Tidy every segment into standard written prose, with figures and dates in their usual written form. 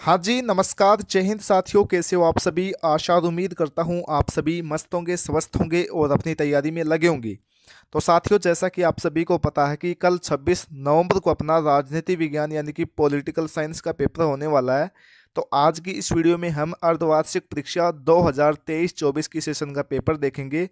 हाँ जी, नमस्कार, जय हिंद साथियों। कैसे हो आप सभी? आशा और उम्मीद करता हूँ आप सभी मस्त होंगे, स्वस्थ होंगे और अपनी तैयारी में लगे होंगे। तो साथियों, जैसा कि आप सभी को पता है कि कल 26 नवंबर को अपना राजनीति विज्ञान यानी कि पॉलिटिकल साइंस का पेपर होने वाला है। तो आज की इस वीडियो में हम अर्धवार्षिक परीक्षा 2023-24 की सेशन का पेपर देखेंगे,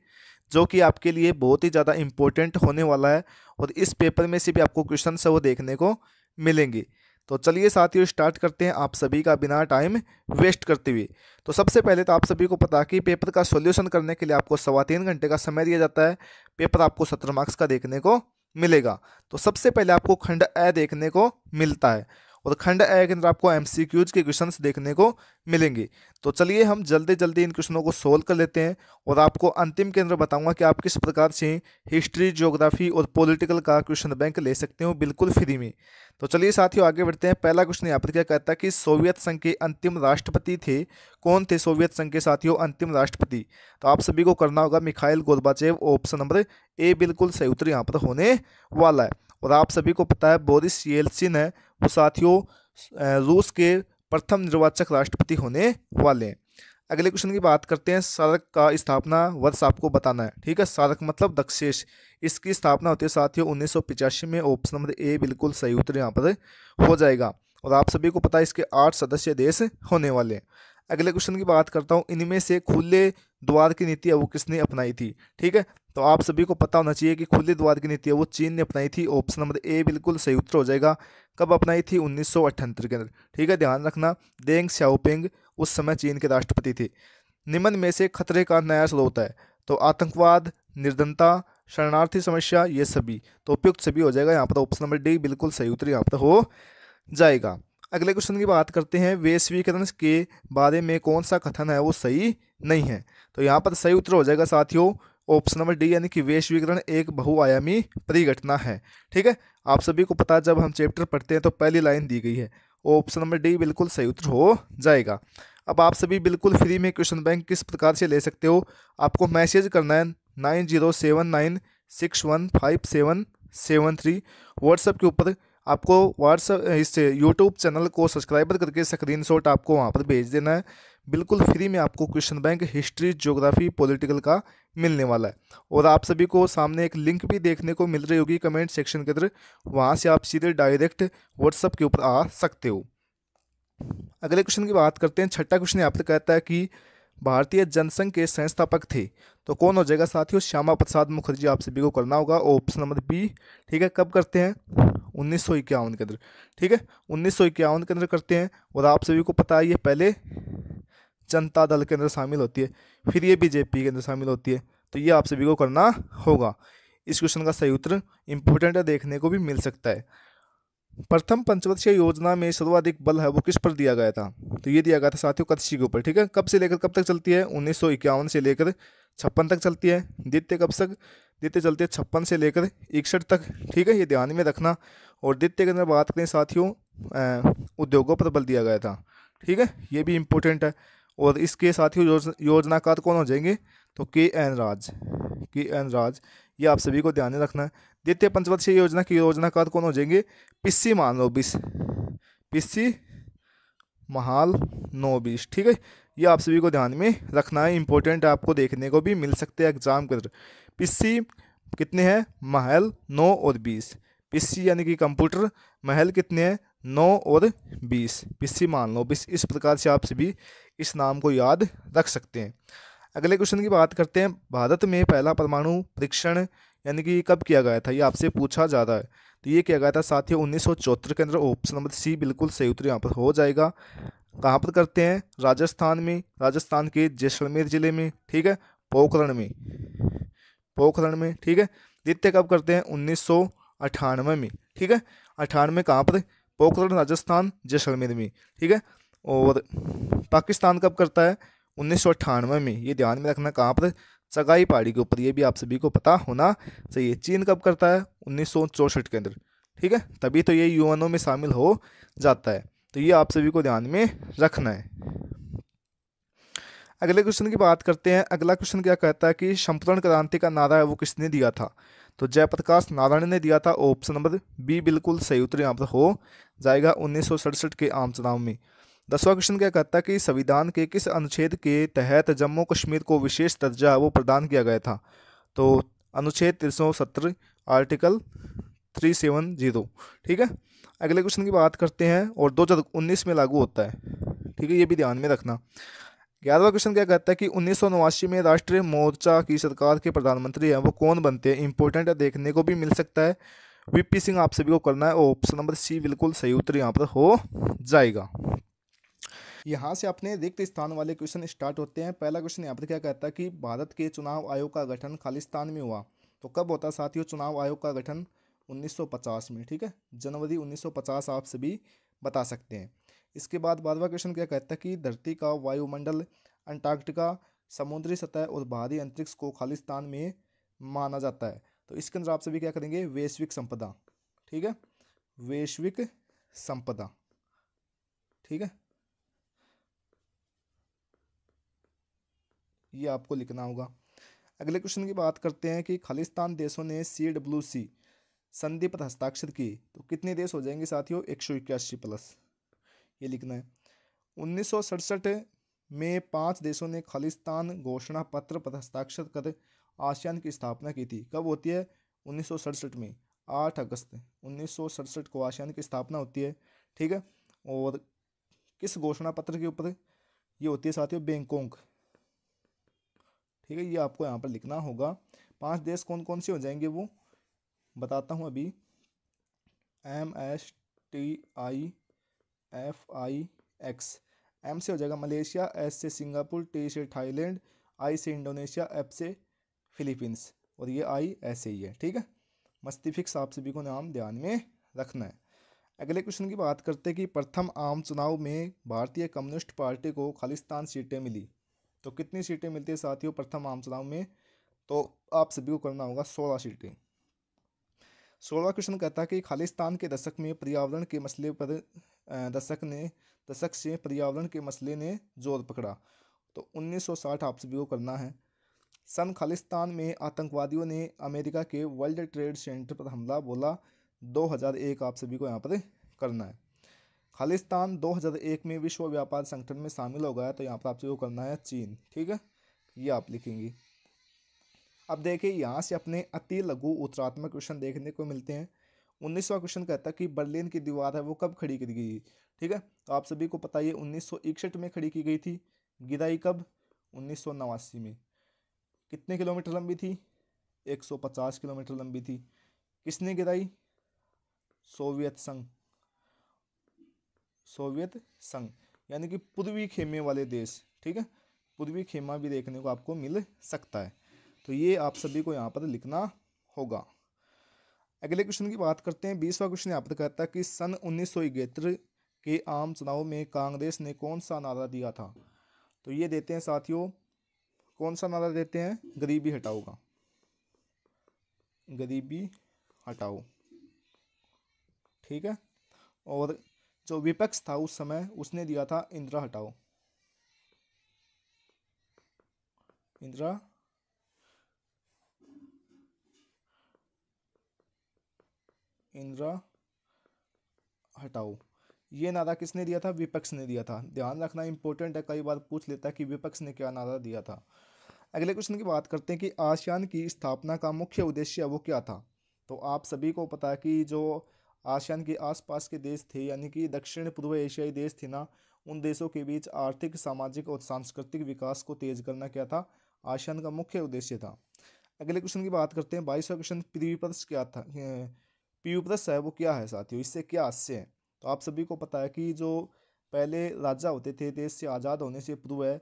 जो कि आपके लिए बहुत ही ज़्यादा इम्पोर्टेंट होने वाला है। और इस पेपर में से भी आपको क्वेश्चन है वो देखने को मिलेंगे। तो चलिए साथियों, स्टार्ट करते हैं आप सभी का बिना टाइम वेस्ट करते हुए। तो सबसे पहले तो आप सभी को पता है कि पेपर का सॉल्यूशन करने के लिए आपको 3.25 घंटे का समय दिया जाता है। पेपर आपको 17 मार्क्स का देखने को मिलेगा। तो सबसे पहले आपको खंड अ देखने को मिलता है और खंड अ के अंदर आपको एमसीक्यूज के क्वेश्चंस देखने को मिलेंगे। तो चलिए हम जल्दी जल्दी इन क्वेश्चनों को सोल्व कर लेते हैं और आपको अंतिम के अंदर बताऊंगा कि आप किस प्रकार से हिस्ट्री, ज्योग्राफी और पॉलिटिकल का क्वेश्चन बैंक ले सकते हो बिल्कुल फ्री में। तो चलिए साथियों आगे बढ़ते हैं। पहला क्वेश्चन यहाँ पर क्या कहता है कि सोवियत संघ के अंतिम राष्ट्रपति थे। कौन थे सोवियत संघ के साथियों अंतिम राष्ट्रपति? तो आप सभी को करना होगा Mikhail Gorbachev. Option number A बिल्कुल सही उत्तर यहाँ पर होने वाला है। और आप सभी को पता है बोरिस येल्सिन है वो साथियों रूस के प्रथम निर्वाचक राष्ट्रपति होने वाले हैं। अगले क्वेश्चन की बात करते हैं। सार्क का स्थापना वर्ष आपको बताना है। ठीक है, सार्क मतलब दक्षेश। इसकी स्थापना होती है साथियों 1985 में। ऑप्शन नंबर ए बिल्कुल सही उत्तर यहाँ पर हो जाएगा। और आप सभी को पता है इसके 8 सदस्य देश होने वाले हैं। अगले क्वेश्चन की बात करता हूँ। इनमें से खुले द्वार की नीति है वो किसने अपनाई थी? ठीक है, तो आप सभी को पता होना चाहिए कि खुले द्वार की नीति है वो चीन ने अपनाई थी। ऑप्शन नंबर ए बिल्कुल सही उत्तर हो जाएगा। कब अपनाई थी? 1978 के अंदर। ठीक है, ध्यान रखना। देंग श्याओपिंग उस समय चीन के राष्ट्रपति थे। निम्न में से खतरे का नया स्रोत है? तो आतंकवाद, निर्धनता, शरणार्थी समस्या, ये सभी। तो उपयुक्त सभी हो जाएगा यहाँ पर। ऑप्शन नंबर डी बिल्कुल सही उत्तर यहाँ पर हो जाएगा। अगले क्वेश्चन की बात करते हैं। वैश्वीकरण के बारे में कौन सा कथन है वो सही नहीं है? तो यहाँ पर सही उत्तर हो जाएगा साथियों ऑप्शन नंबर डी, यानी कि वैश्वीकरण एक बहुआयामी परिघटना है। ठीक है, आप सभी को पता है जब हम चैप्टर पढ़ते हैं तो पहली लाइन दी गई है। ऑप्शन नंबर डी बिल्कुल सही उत्तर हो जाएगा। अब आप सभी बिल्कुल फ्री में क्वेश्चन बैंक किस प्रकार से ले सकते हो? आपको मैसेज करना है 9079615773 व्हाट्सएप के ऊपर। आपको व्हाट्सएप इससे यूट्यूब चैनल को सब्सक्राइबर करके स्क्रीनशॉट आपको वहाँ पर भेज देना है। बिल्कुल फ्री में आपको question bank history, geography, political का मिलने वाला है। और आप सभी को सामने एक लिंक भी देखने को मिल रही होगी कमेंट सेक्शन के अंदर, वहाँ से आप सीधे डायरेक्ट व्हाट्सएप के ऊपर आ सकते हो। अगले क्वेश्चन की बात करते हैं। छठा क्वेश्चन यहाँ पर कहता है कि भारतीय जनसंघ के संस्थापक थे। तो कौन हो जाएगा साथियों? श्यामा प्रसाद मुखर्जी आप सभी को करना होगा। Option number B. ठीक है, कब करते हैं? 1951 के अंदर। ठीक है, 1951 के अंदर करते हैं। और आप सभी को पता है ये पहले जनता दल के अंदर शामिल होती है, फिर ये बीजेपी के अंदर शामिल होती है। तो ये आप सभी को करना होगा। इस क्वेश्चन का सही उत्तर इंपॉर्टेंट है, देखने को भी मिल सकता है। प्रथम पंचवर्षीय योजना में सर्वाधिक बल है वो किस पर दिया गया था? तो ये दिया गया था साथियों कृषि के ऊपर। ठीक है, कब से लेकर कब तक चलती है? 1951 से लेकर 56 तक चलती है। द्वितीय कब तक? द्वितीय चलती है 56 से लेकर 61 तक। ठीक है, ये ध्यान में रखना। और द्वितीय के अंदर बात करें साथियों उद्योगों पर बल दिया गया था। ठीक है, ये भी इम्पोर्टेंट है। और इसके साथियों योजनाकार कौन हो जाएंगे? तो के.एन. राज, ये आप सभी को ध्यान में रखना है। द्वितीय पंचवर्षीय योजना की योजनाकार कौन हो जाएंगे? पिस्सी महालनोबिस। ठीक है, ये आप सभी को ध्यान में रखना है, इंपॉर्टेंट है, आपको देखने को भी मिल सकते हैं एग्जाम के अंदर। पिस्सी कितने हैं? महल 9 और 20। पिस्सी यानी कि कंप्यूटर, महल कितने हैं? 9 और 20। पिस्सी महालनोबिस। इस प्रकार से आप सभी इस नाम को याद रख सकते हैं। अगले क्वेश्चन की बात करते हैं। भारत में पहला परमाणु परीक्षण यानी कि कब किया गया था? ये आपसे पूछा जा रहा है। तो ये किया गया था साथियों 1974 के अंदर। ऑप्शन नंबर सी बिल्कुल सही उत्तर यहाँ पर हो जाएगा। कहाँ पर करते हैं? राजस्थान में, राजस्थान के जैसलमेर जिले में। ठीक है, पोखरण में। ठीक है, द्वितीय कब करते हैं? 1998 में। ठीक है, 98 कहाँ पर? पोखरण, राजस्थान, जैसलमेर में। ठीक है, और पाकिस्तान कब करता है? 1998 में। ये ध्यान में रखना, कहाँ पर? सगाई पहाड़ी के ऊपर। ये भी आप सभी को पता होना चाहिए। चीन कब करता है? 1964 के अंदर। ठीक है, तभी तो ये यूएनओ में शामिल हो जाता है। तो ये आप सभी को ध्यान में रखना है। अगले क्वेश्चन की बात करते हैं। अगला क्वेश्चन क्या कहता है कि संपूर्ण क्रांति का नारा है वो किसने दिया था? तो जयप्रकाश नारायण ने दिया था। ऑप्शन नंबर बी बिल्कुल सही उत्तर यहाँ पर हो जाएगा 1967 के आम चुनाव में। 10वां क्वेश्चन क्या कहता है कि संविधान के किस अनुच्छेद के तहत जम्मू कश्मीर को विशेष दर्जा वो प्रदान किया गया था? तो अनुच्छेद 370, आर्टिकल 370। ठीक है। अगले क्वेश्चन की बात करते हैं और 2019 में लागू होता है। ठीक है, ये भी ध्यान में रखना। 11वां क्वेश्चन क्या कहता है कि 1989 में राष्ट्रीय मोर्चा की सरकार के प्रधानमंत्री हैं वो कौन बनते हैं? इंपॉर्टेंट है, देखने को भी मिल सकता है। वीपी सिंह आप सभी को करना है। ऑप्शन नंबर सी बिल्कुल सही उत्तर यहाँ पर हो जाएगा। यहाँ से अपने रिक्त स्थान वाले क्वेश्चन स्टार्ट होते हैं। पहला क्वेश्चन यहाँ पर क्या कहता है कि भारत के चुनाव आयोग का गठन खालिस्तान में हुआ। तो कब होता है साथियों चुनाव आयोग का गठन? 1950 में। ठीक है, जनवरी 1950 आप सभी बता सकते हैं। इसके बाद 12वां क्वेश्चन क्या कहता है कि धरती का वायुमंडल, अंटार्कटिका, समुद्री सतह और बाहरी अंतरिक्ष को खालिस्तान में माना जाता है। तो इसके अंदर आप सभी क्या करेंगे? वैश्विक संपदा। ठीक है, वैश्विक संपदा। ठीक है, ये आपको लिखना होगा। अगले क्वेश्चन की बात करते हैं कि खालिस्तान देशों ने CWC संधि पर हस्ताक्षर किए तो कितने देश हो जाएंगे साथियों? 181 प्लस, ये लिखना है। 1967 में 5 देशों ने खालिस्तान घोषणा पत्र पर हस्ताक्षर कर आसियान की स्थापना की थी। कब होती है? 1967 में 8 अगस्त 1967 को आसियान की स्थापना होती है। ठीक है, और किस घोषणा पत्र के ऊपर? ये होती है साथियों बैंकॉक। ठीक है, ये आपको यहाँ पर लिखना होगा। 5 देश कौन कौन से हो जाएंगे वो बताता हूँ अभी। MSTIFIX। M से हो जाएगा मलेशिया, S से सिंगापुर, T से थाईलैंड, I से इंडोनेशिया, F से फिलीपींस और ये I ऐसे ही है। ठीक है, मस्तिफिक्स आप सभी को नाम ध्यान में रखना है। अगले क्वेश्चन की बात करते हैं कि प्रथम आम चुनाव में भारतीय कम्युनिस्ट पार्टी को खालिस्तान सीटें मिली। तो कितनी सीटें मिलती है साथियों प्रथम आम चुनाव में? तो आप सभी को करना होगा 16 सीटें। 16वां क्वेश्चन कहता है कि खालिस्तान के दशक में पर्यावरण के मसले पर दशक से पर्यावरण के मसले ने जोर पकड़ा। तो 1960 आप सभी को करना है। सन खालिस्तान में आतंकवादियों ने अमेरिका के वर्ल्ड ट्रेड सेंटर पर हमला बोला। 2001 आप सभी को यहाँ पर करना है। खालिस्तान 2001 में विश्व व्यापार संगठन में शामिल हो गया। तो यहाँ पर आप सभी को करना है चीन। ठीक है, ये आप लिखेंगे। अब देखिए यहाँ से अपने अति लघु उत्तरात्मक क्वेश्चन देखने को मिलते हैं। 19वां क्वेश्चन कहता है कि बर्लिन की दीवार है वो कब खड़ी की गई? ठीक है, तो आप सभी को पता है 1961 में खड़ी की गई थी। गिराई कब? 1989 में। कितने किलोमीटर लंबी थी? 150 किलोमीटर लंबी थी। किसने गिराई? सोवियत संघ। सोवियत संघ यानी कि पूर्वी खेमे वाले देश। ठीक है, पूर्वी खेमा भी देखने को आपको मिल सकता है। तो ये आप सभी को यहाँ पर लिखना होगा। अगले क्वेश्चन की बात करते हैं। 20वां क्वेश्चन यहाँ पर कहता है कि सन 1971 के आम चुनाव में कांग्रेस ने कौन सा नारा दिया था? तो ये देते हैं साथियों, कौन सा नारा देते हैं? गरीबी हटाओ का, गरीबी हटाओ। ठीक है, और जो विपक्ष था उस समय उसने दिया था इंदिरा हटाओ, इंदिरा इंदिरा हटाओ। ये नारा किसने दिया था? विपक्ष ने दिया था। ध्यान रखना इंपॉर्टेंट है, कई बार पूछ लेता है कि विपक्ष ने क्या नारा दिया था। अगले क्वेश्चन की बात करते हैं कि आसियान की स्थापना का मुख्य उद्देश्य वो क्या था? तो आप सभी को पता है कि जो आसियान के आसपास के देश थे यानी कि दक्षिण पूर्व एशियाई देश थे ना, उन देशों के बीच आर्थिक, सामाजिक और सांस्कृतिक विकास को तेज करना क्या था? आसियान का मुख्य उद्देश्य था। अगले क्वेश्चन की बात करते हैं। 22वां क्वेश्चन पीवीपरस क्या था? पीवीपरस है वो क्या है साथियों? इससे क्या आशय है? तो आप सभी को पता है कि जो पहले राजा होते थे देश से आज़ाद होने से पूर्व है,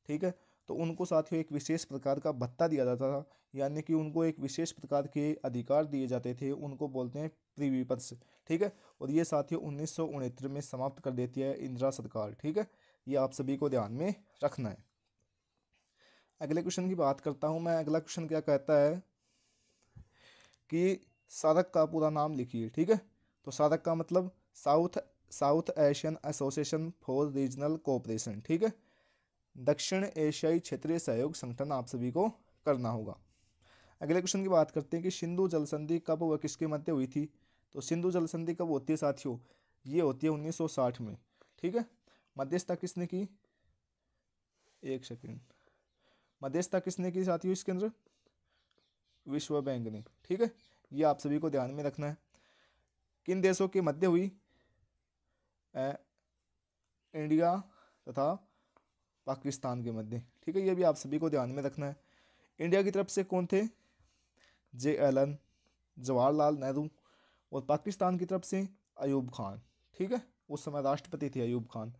ठीक है, तो उनको साथियों एक विशेष प्रकार का भत्ता दिया जाता था, यानी कि उनको एक विशेष प्रकार के अधिकार दिए जाते थे, उनको बोलते हैं प्रिवीपर्स। ठीक है, और ये साथियों 1969 में समाप्त कर देती है इंदिरा सरकार। ठीक है, ये आप सभी को ध्यान में रखना है। अगले क्वेश्चन की बात करता हूँ मैं। अगला क्वेश्चन क्या कहता है कि सार्क का पूरा नाम लिखिए। ठीक है, तो सार्क का मतलब south Asian association for regional cooperation. ठीक है, दक्षिण एशियाई क्षेत्रीय सहयोग संगठन आप सभी को करना होगा। अगले क्वेश्चन की बात करते हैं कि सिंधु जल संधि कब व किसके मध्य हुई थी? तो सिंधु जल संधि कब होती है साथियों? ये होती है 1960 में। ठीक है, मध्यस्थता किसने की, एक सेकंड, मध्यस्थता किसने की साथियों इसके अंदर, विश्व बैंक ने। ठीक है, ये आप सभी को ध्यान में रखना है। किन देशों के मध्य हुई, इंडिया तथा पाकिस्तान के मध्य। ठीक है, ये भी आप सभी को ध्यान में रखना है। इंडिया की तरफ से कौन थे, जे एलन, जवाहरलाल नेहरू, और पाकिस्तान की तरफ से अयूब खान। ठीक है, उस समय राष्ट्रपति थे अयूब खान।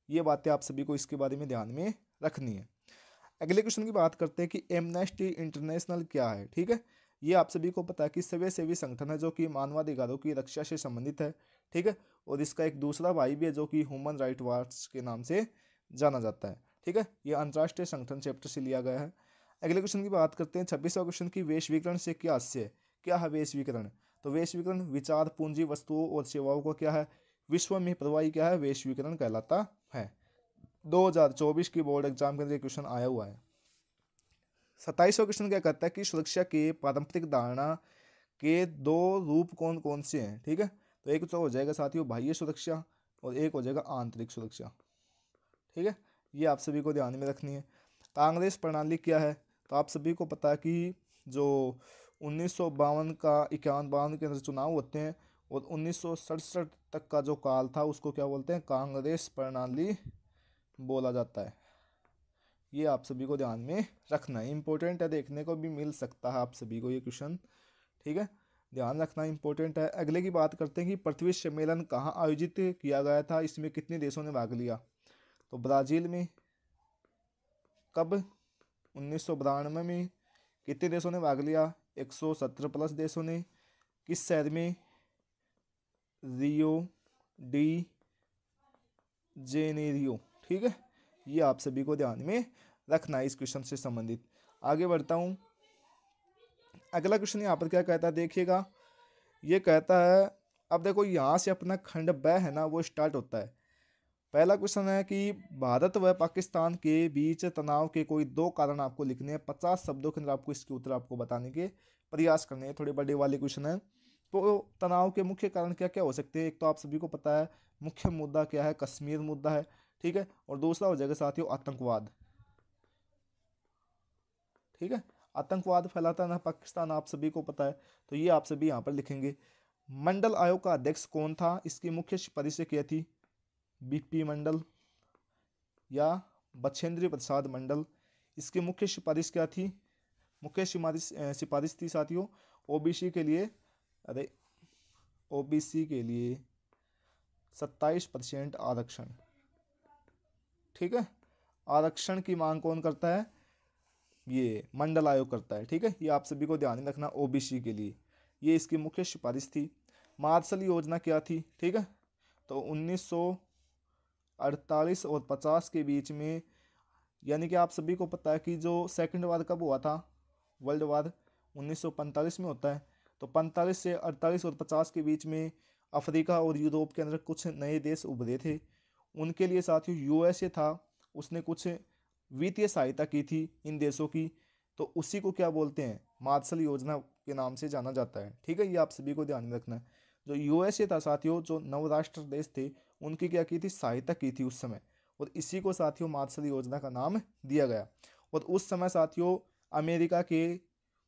ये बातें आप सभी को इसके बारे में ध्यान में रखनी है। अगले क्वेश्चन की बात करते हैं कि एमनेस्टी इंटरनेशनल क्या है। ठीक है, ये आप सभी को पता है कि स्वयंसेवी संगठन है जो कि मानवाधिकारों की रक्षा से संबंधित है। ठीक है, और इसका एक दूसरा भाई भी है जो कि ह्यूमन राइट वॉच के नाम से जाना जाता है। ठीक है, ये अंतर्राष्ट्रीय संगठन चैप्टर से लिया गया है। अगले क्वेश्चन की बात करते हैं 26वां क्वेश्चन की वैश्वीकरण से क्या आशय, क्या है वैश्वीकरण। तो वैश्वीकरण विचार, पूंजी, वस्तुओं और सेवाओं को क्या है, विश्व में प्रवाही क्या है, वैश्वीकरण कहलाता है। 2024 की बोर्ड एग्जाम के अंदर क्वेश्चन आया हुआ है। 27वां क्वेश्चन क्या कहता है कि सुरक्षा के पारंपरिक धारणा के दो रूप कौन कौन से हैं। ठीक है, तो एक तो हो जाएगा साथियों बाह्य सुरक्षा और एक हो जाएगा आंतरिक सुरक्षा। ठीक है, ये आप सभी को ध्यान में रखनी है। कांग्रेस प्रणाली क्या है, तो आप सभी को पता है कि जो 1952 का 51-52 के अंदर चुनाव होते हैं और 1967 तक का जो काल था उसको क्या बोलते हैं, कांग्रेस प्रणाली बोला जाता है। ये आप सभी को ध्यान में रखना है, इंपॉर्टेंट है, देखने को भी मिल सकता है आप सभी को ये क्वेश्चन। ठीक है, ध्यान रखना इंपॉर्टेंट है। अगले की बात करते हैं कि पृथ्वी सम्मेलन कहाँ आयोजित किया गया था, इसमें कितने देशों ने भाग लिया। तो ब्राज़ील में। कब, 1992 में। कितने देशों ने भाग लिया, 117 प्लस देशों ने। किस शहर में, रियो डी जेनेरियो। ठीक है, ये आप सभी को ध्यान में रखना है इस क्वेश्चन से संबंधित। आगे बढ़ता हूँ। अगला क्वेश्चन यहाँ पर क्या कहता है देखिएगा, ये कहता है, अब देखो यहाँ से अपना खंड ब है ना वो स्टार्ट होता है। पहला क्वेश्चन है कि भारत व पाकिस्तान के बीच तनाव के कोई दो कारण आपको लिखने हैं, 50 शब्दों के अंदर आपको इसके उत्तर आपको बताने के प्रयास करने हैं। थोड़े बड़े वाले क्वेश्चन है। तो तनाव के मुख्य कारण क्या क्या हो सकते हैं, एक तो आप सभी को पता है मुख्य मुद्दा क्या है, कश्मीर मुद्दा है। ठीक है, और दूसरा हो जाएगा साथियों आतंकवाद। ठीक है, आतंकवाद फैलाता ना पाकिस्तान, आप सभी को पता है, तो ये आप सभी यहाँ पर लिखेंगे। मंडल आयोग का अध्यक्ष कौन था, इसकी मुख्य सिफारिशें क्या थी, बीपी मंडल या बछेंद्र प्रसाद मंडल। इसकी मुख्य सिफारिश क्या थी, मुख्य सिफारिश थी साथियों ओबीसी के लिए, अरे ओबीसी के लिए 27% आरक्षण। ठीक है, आरक्षण की मांग कौन करता है, ये मंडल आयोग करता है। ठीक है, ये आप सभी को ध्यान में रखना, ओबीसी के लिए ये इसकी मुख्य सिफारिश थी। मार्शल योजना क्या थी, ठीक है, तो 1948 और 50 के बीच में, यानी कि आप सभी को पता है कि जो सेकंड वार कब हुआ था, वर्ल्ड वार 1945 में होता है। तो 45 से 48 और 50 के बीच में अफ्रीका और यूरोप के अंदर कुछ नए देश उभरे थे। उनके लिए साथियों यूएसए था, उसने कुछ वित्तीय सहायता की थी इन देशों की, तो उसी को क्या बोलते हैं, मार्शल योजना के नाम से जाना जाता है। ठीक है, ये आप सभी को ध्यान में रखना है। जो यूएसए था साथियों, जो नवराष्ट्र देश थे, उनकी क्या की थी, सहायता की थी उस समय, और इसी को साथियों मार्शल योजना का नाम दिया गया। और उस समय साथियों अमेरिका के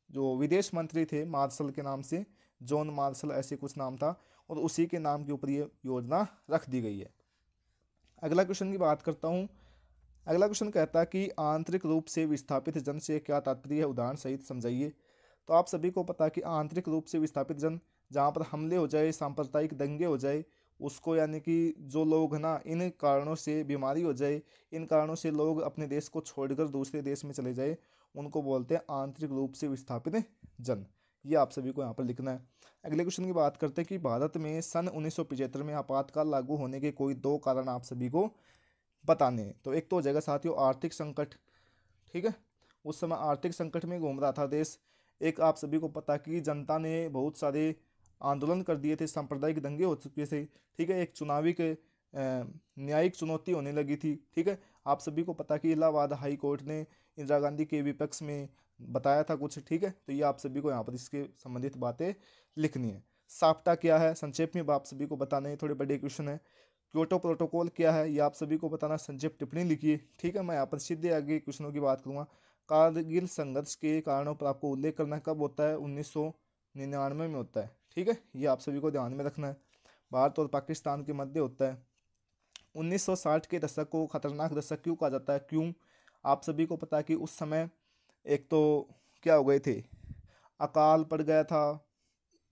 जो विदेश मंत्री थे मार्शल के नाम से, जॉन मार्शल ऐसे कुछ नाम था, और उसी के नाम के ऊपर ये योजना रख दी गई है। अगला क्वेश्चन की बात करता हूँ। अगला क्वेश्चन कहता है कि आंतरिक रूप से विस्थापित जन से क्या तात्पर्य है, उदाहरण सहित समझाइए। तो आप सभी को पता है कि आंतरिक रूप से विस्थापित जन, जहाँ पर हमले हो जाए, सांप्रदायिक दंगे हो जाए, उसको, यानी कि जो लोग ना इन कारणों से बीमारी हो जाए, इन कारणों से लोग अपने देश को छोड़कर दूसरे देश में चले जाए, उनको बोलते हैं आंतरिक रूप से विस्थापित जन। ये आप सभी को यहाँ पर लिखना है। अगले क्वेश्चन की बात करते हैं कि भारत में सन 1975 में आपातकाल लागू होने के कोई दो कारण आप सभी को बताने हैं। तो एक तो हो जाएगा साथियों आर्थिक संकट। ठीक है, उस समय आर्थिक संकट में घूम रहा था देश। एक आप सभी को पता कि जनता ने बहुत सारे आंदोलन कर दिए थे, सांप्रदायिक दंगे हो चुके थे। ठीक है, एक चुनावी के न्यायिक चुनौती होने लगी थी। ठीक है, आप सभी को पता कि इलाहाबाद हाई कोर्ट ने इंदिरा गांधी के विपक्ष में बताया था कुछ। ठीक है, तो ये आप सभी को यहाँ पर इसके संबंधित बातें लिखनी है। साप्टा क्या है, संक्षेप में आप सभी को बताने हैं, थोड़े बड़े क्वेश्चन है। क्योटो प्रोटोकॉल क्या है ये आप सभी को बताना, संक्षिप्त टिप्पणी लिखिए। ठीक है, मैं यहाँ पर सीधे आगे क्वेश्चनों की बात करूँगा। कारगिल संघर्ष के कारणों पर आपको उल्लेख करना कब होता है, 1999 में होता है। ठीक है, ये आप सभी को ध्यान में रखना है। भारत और पाकिस्तान के मध्य होता है। 1960 के दशक को खतरनाक दशक क्यों कहा जाता है, क्यों? आप सभी को पता है कि उस समय एक तो क्या हो गए थे, अकाल पड़ गया था।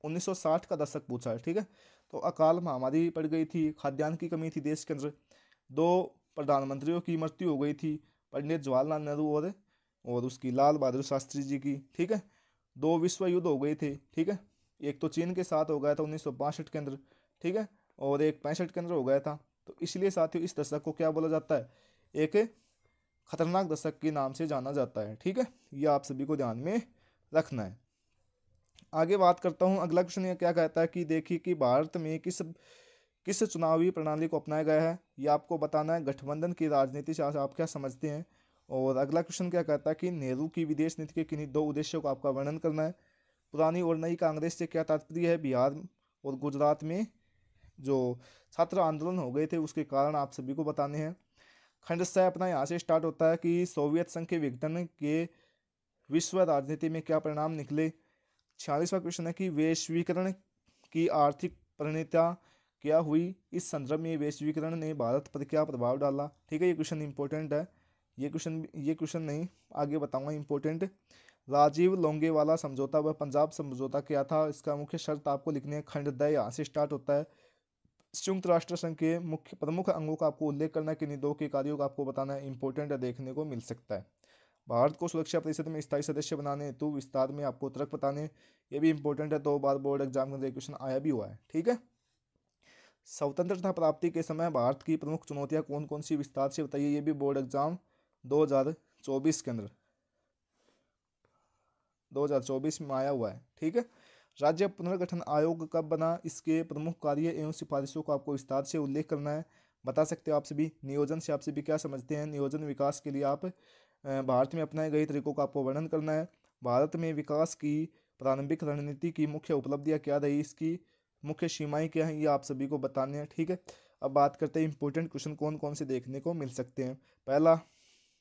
1960 का दशक पूछा है, ठीक है। तो अकाल महामारी पड़ गई थी, खाद्यान्न की कमी थी देश के अंदर, दो प्रधानमंत्रियों की मृत्यु हो गई थी, पंडित जवाहरलाल नेहरू और उसकी लाल बहादुर शास्त्री जी की। ठीक है, दो विश्व युद्ध हो गए थे। ठीक है, एक तो चीन के साथ हो गया था 1962 के अंदर, ठीक है, और एक 65 के अंदर हो गया था। तो इसलिए साथियों इस दशक को क्या बोला जाता है, एक खतरनाक दशक के नाम से जाना जाता है। ठीक है, यह आप सभी को ध्यान में रखना है। आगे बात करता हूँ, अगला क्वेश्चन ये क्या कहता है कि देखिए कि भारत में किस किस चुनावी प्रणाली को अपनाया गया है, ये आपको बताना है। गठबंधन की राजनीति से आप क्या समझते हैं। और अगला क्वेश्चन क्या कहता है कि नेहरू की विदेश नीति के किन्हीं दो उद्देश्यों को आपका वर्णन करना है। पुरानी और नई कांग्रेस से क्या तात्पर्य है। बिहार और गुजरात में जो छात्र आंदोलन हो गए थे उसके कारण आप सभी को बताने हैं। खंड से अपना यहाँ से स्टार्ट होता है कि सोवियत संघ के विघटन के विश्व राजनीति में क्या परिणाम निकले। 46वां क्वेश्चन है कि वैश्वीकरण की आर्थिक परिणति क्या हुई। इस संदर्भ में वैश्वीकरण ने भारत पर क्या प्रभाव डाला। ठीक है, ये क्वेश्चन इंपॉर्टेंट है। ये क्वेश्चन नहीं आगे बताऊंगा इंपॉर्टेंट। राजीव लोंगेवाला समझौता व पंजाब समझौता क्या था, इसका मुख्य शर्त आपको लिखनी है। खंड द यहाँ से स्टार्ट होता है। संयुक्त राष्ट्र संघ के मुख्य प्रमुख अंगों का आपको उल्लेख करना है, किन्हीं दो के कार्यों का आपको बताना है। इंपॉर्टेंट है, देखने को मिल सकता है। भारत को सुरक्षा परिषद में स्थायी सदस्य बनाने हेतु विस्तार में आपको तर्क बताने, ये भी इंपॉर्टेंट है, 2 बार बोर्ड एग्जाम के अंदर क्वेश्चन आया भी हुआ है। ठीक है, स्वतंत्रता प्राप्ति के समय भारत की प्रमुख चुनौतियां कौन कौन सी, विस्तार से बताइए, ये भी बोर्ड एग्जाम 2024 के अंदर 2024 में आया हुआ है। ठीक है, राज्य पुनर्गठन आयोग कब बना, इसके प्रमुख कार्य एवं सिफारिशों को आपको विस्तार से उल्लेख करना है। बता सकते हो आप सभी। नियोजन से आप सभी क्या समझते हैं। नियोजन विकास के लिए आप भारत में अपनाए गए तरीकों का आपको वर्णन करना है। भारत में विकास की प्रारंभिक रणनीति की मुख्य उपलब्धियां क्या रही, इसकी मुख्य सीमाएं क्या हैं, ये आप सभी को बताने हैं। ठीक है, अब बात करते हैं इंपॉर्टेंट क्वेश्चन कौन कौन से देखने को मिल सकते हैं। पहला,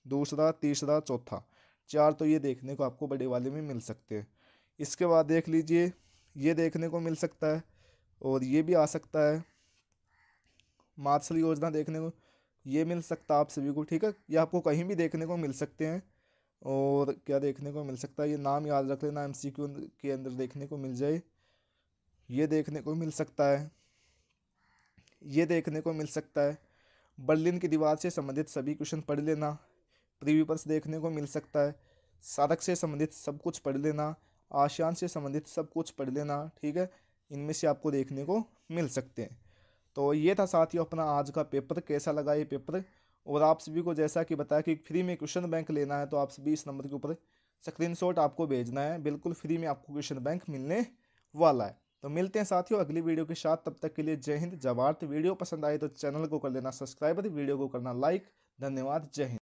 दूसरा, तीसरा, चौथा, 4 तो ये देखने को आपको बड़े वाले में मिल सकते हैं। इसके बाद देख लीजिए, ये देखने को मिल सकता है और ये भी आ सकता है। मातसली योजना देखने को ये मिल सकता है आप सभी को। ठीक है, ये आपको कहीं भी देखने को मिल सकते हैं। और क्या देखने को मिल सकता है, ये नाम याद रख लेना, एमसीक्यू के अंदर देखने को मिल जाए। ये देखने को मिल सकता है, ये देखने को मिल सकता है। बर्लिन की दीवार से संबंधित सभी क्वेश्चन पढ़ लेना। प्रीव्यू पर देखने को मिल सकता है। साधक से संबंधित सब कुछ पढ़ लेना। आसियान से संबंधित सब कुछ पढ़ लेना। ठीक है, इनमें से आपको देखने को मिल सकते हैं। तो ये था साथियों अपना आज का पेपर। कैसा लगा ये पेपर। और आप सभी को जैसा कि बताया कि फ्री में क्वेश्चन बैंक लेना है तो आप सभी इस नंबर के ऊपर स्क्रीनशॉट आपको भेजना है। बिल्कुल फ्री में आपको क्वेश्चन बैंक मिलने वाला है। तो मिलते हैं साथियों अगली वीडियो के साथ, तब तक के लिए जय हिंद जय भारत। वीडियो पसंद आए तो चैनल को कर लेना सब्सक्राइब, वीडियो को करना लाइक। धन्यवाद, जय हिंद।